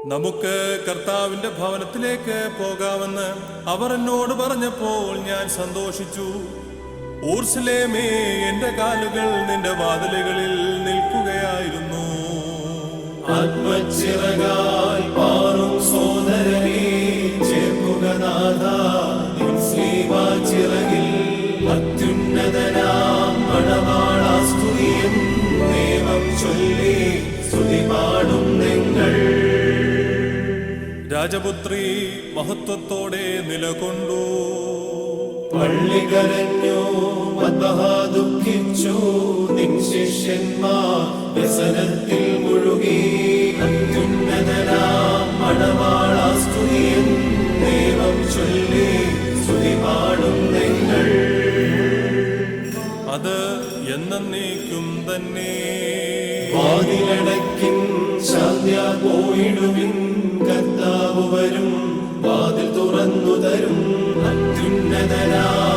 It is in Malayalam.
നമുക്ക് കർത്താവിന്റെ ഭവനത്തിലേക്ക് പോകാമെന്ന് അവർ എന്നോട് പറഞ്ഞപ്പോൾ ഞാൻ സന്തോഷിച്ചു. ഊർശലേമേ, എന്റെ കാലുകൾ നിന്റെ വാതിലുകളിൽ നിൽക്കുകയായിരുന്നു. ആത്മച്ചിറകാൽ പാറും സോദരനെ ചേർക്കുക നാഥാ, നിൻ സ്ലീവാച്ചിറകിൽ അത്യുന്നതനാം മണവാളാസ്തുതിയും ദൈവം ചൊല്ലി സ്തുതി പാടും നിങ്ങൾ. രാജപുത്രി മഹത്വത്തോടെ നിലകൊണ്ടു. പള്ളി കരഞ്ഞു, മദ്ബഹ ദുഃഖിച്ചു, നിൻ ശിഷ്യന്മാർ വ്യസനത്തിൽ മുഴുകി. അത്യുന്നതനാം മണവാളാസ്തുതിയും ദൈവം ചൊല്ലി സ്തുതി പാടും നിങ്ങൾ. അത് എന്നേക്കും തന്നെ. വാതിലടക്കിൻ, ശാന്ത്യ പോയിടുവിൻ, കർത്താവ് വരും, വാതിൽ തുറന്നു തരും. അത്യുന്നതനാം